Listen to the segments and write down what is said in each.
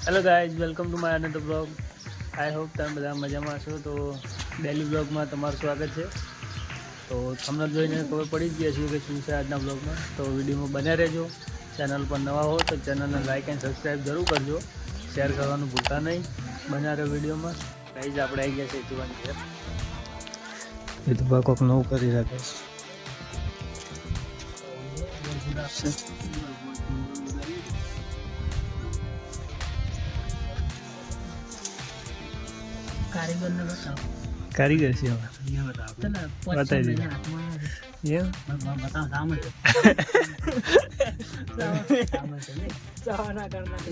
Hello guys, welcome to my another blog. I hope તમે બધા મજામાં છો. તો ડેલી બ્લોગમાં તમારું સ્વાગત છે. તો તમને જોઈને ખબર પડી જ ગયા છે કે શું છે આજના બ્લોગમાં. તો વિડીયોમાં બન્યા રહેજો. ચેનલ પર નવા હો તો ચેનલને લાઇક એન્ડ સબસ્ક્રાઈબ જરૂર કરજો. શેર કરવાનું ભૂલતા નહીં. બન્યા રહો વિડીયોમાં. ગાઈઝ આપણે આવી ગયા છે હેતુભાઈ ઘેર. હેતુભાઈ કોઈક નવું કરી રાખે છે. કારીગર છે બતાવી દીધું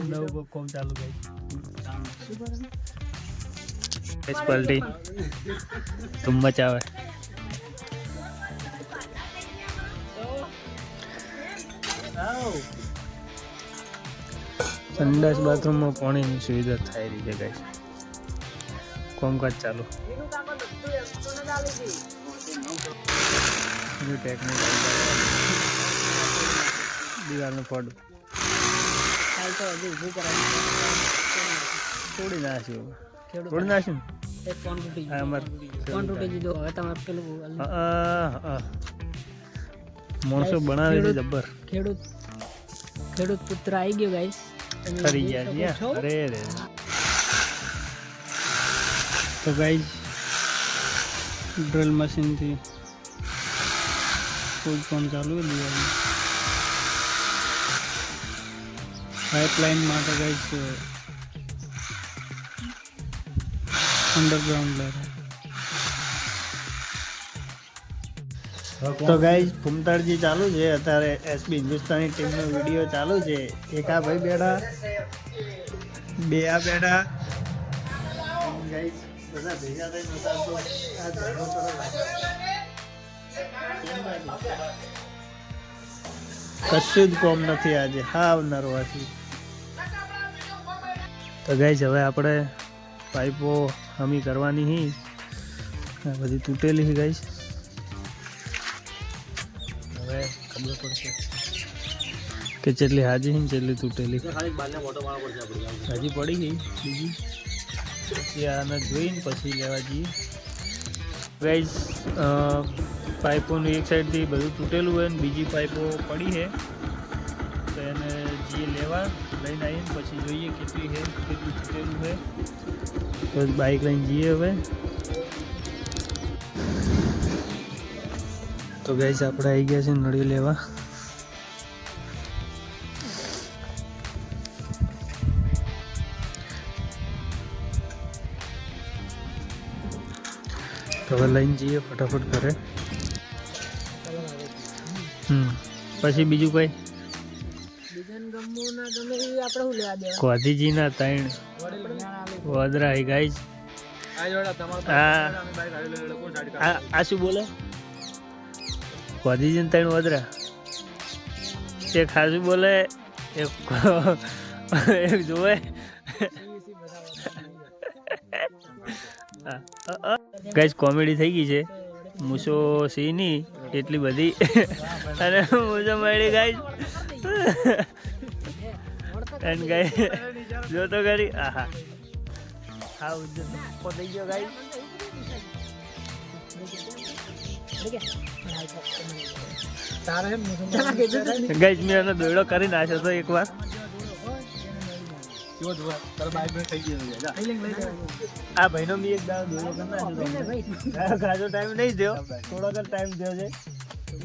નવું કોમ ચાલુ ગઈ પલટી તુમ મચાવે. સંડાસ બાથરૂમમાં પાણીની સુવિધા થઈ રહી છે ગાઈસ. કોમકાજ ચાલુ. દિવાલનું ફોડ તોડી નાખ્યું. તોડી નાખ્યું માણસો બનાવે છે જબ્બર. ખેડૂત પુત્ર આવી ગયો ગાઈસ. ફરી ગયા. અરે રે. તો ગાઈઝ ડ્રિલ મશીનથી ફૂલ કામ ચાલુ દિવાલનું. પાઇપલાઇન માટે ગાઈઝ અંડરગ્રાઉન્ડ લેર. તો ગાઈઝ ફૂમતાળજી ચાલુ છે અત્યારે. એસબી હિન્દુસ્તાની ટીમનો વિડીયો ચાલુ છે. એક આ ભાઈ બેઠા, બે આ બેઠા. ગાઈઝ બધા ભેગા થઈને કશું જ કોમ નથી આજે. હાવ નરવાથી. તો ગાઈઝ હવે આપણે પાઇપો હમી કરવાની હી. બધી તૂટેલી છે ગાઈઝ. હવે ખબર પડશે કે જેટલી હાજી છે ને જેટલી તૂટેલી. હજી પડી ગઈ બીજી. પછી આને જોઈને પછી લેવા જઈએ ગાઈઝ. પાઇપોનું એક સાઈડથી બધું તૂટેલું હોય ને બીજી પાઇપો પડી છે. તો એને જઈએ લેવા. લઈને આવીને પછી જોઈએ કેટલી છે, કેટલું તૂટેલું છે. તો બાઇક લઈને જઈએ હવે. તો ગાઈઝ આપણે આવી ગયા છે નળી લેવા. તો હવે લઈને જઈએ ફટાફટ ઘરે. પછી બીજું કઈ કોધીજીના 3 વદરા હી ગાઈઝ. આ શું બોલે? કોધીજીને 3 વદરા. એક ખાસું બોલે, એક જોવે. ગાઈઝ કોમેડી થઈ ગઈ છે. મૂસો સીની એટલી બધી અને મૂસો મળી ગાઈઝ. એન્ડ ગાઈઝ જો તો કરી. આહા હા ઉજ્જત થઈ ગયો ગાઈઝ. ગાઈઝ મેં એનો દોયડો કરી નાખ્યો તો એકવાર. આ ભાઈનો બી એક દાડો દોડો કરી નાખ્યો. ખાસો ટાઈમ નહીં થયો, થોડોક જ ટાઈમ થયો છે.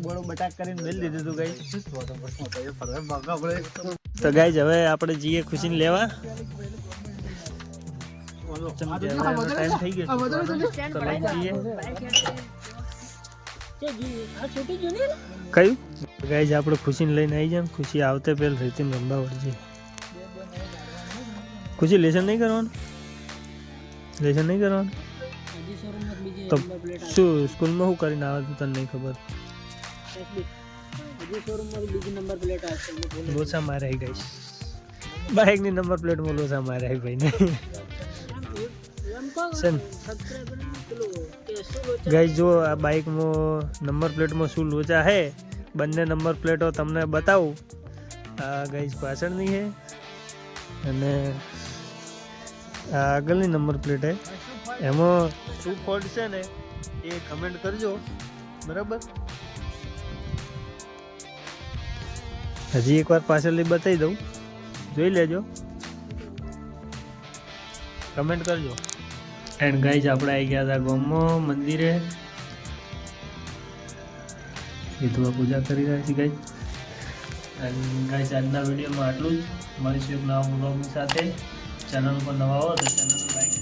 બોળો બટાક કરીને મેળ દીધું હતું ગાઈઝ. તો ગાઈઝ હવે આપણે જઈએ ખુશીને લેવા. ટાઈમ થઈ ગયો તો લઈ જઈએ. કયું ગાઈઝ આપણે ખુશીને લઈને આવી જાય. ખુશી આવતે પેલ રહેતી રમવા વળશે. ખુશી લેસન નહીં કરવાનું? લેસન નહીં કરવાનું તો શું સ્કૂલમાં શું કરીને આવે તો તને નહીં ખબર? લોસા મારે આવી ગઈ. બાઇકની નંબર પ્લેટમાં લોસા મારે આવી ભાઈને. ગાઈસ જો આ બાઇકમાં નંબર પ્લેટમાં શું લોચા હે, બંને નંબર પ્લેટો તમને બતાવું. આ ગાઈસ પાછળની છે અને આ આગળની નંબર પ્લેટ હે, એમાં શું ફોલ્ટ છે ને એ કમેન્ટ કરજો, બરાબર. હજી એકવાર પાછળથી બતાવી દઉં, જોઈ લેજો, કમેન્ટ કરજો. એન્ડ ગાઈઝ આપણે આવી ગયા હતા ગામમાં મંદિરે, વિધવા પૂજા કરી રહ્યા છીએ ગાઈઝ. એન્ડ ગાઈઝ આજના વિડીયોમાં આટલું જ. મળીશું એક નવા વ્લોગની સાથે. ચેનલ પર નવા હો તો ચેનલ લાઈક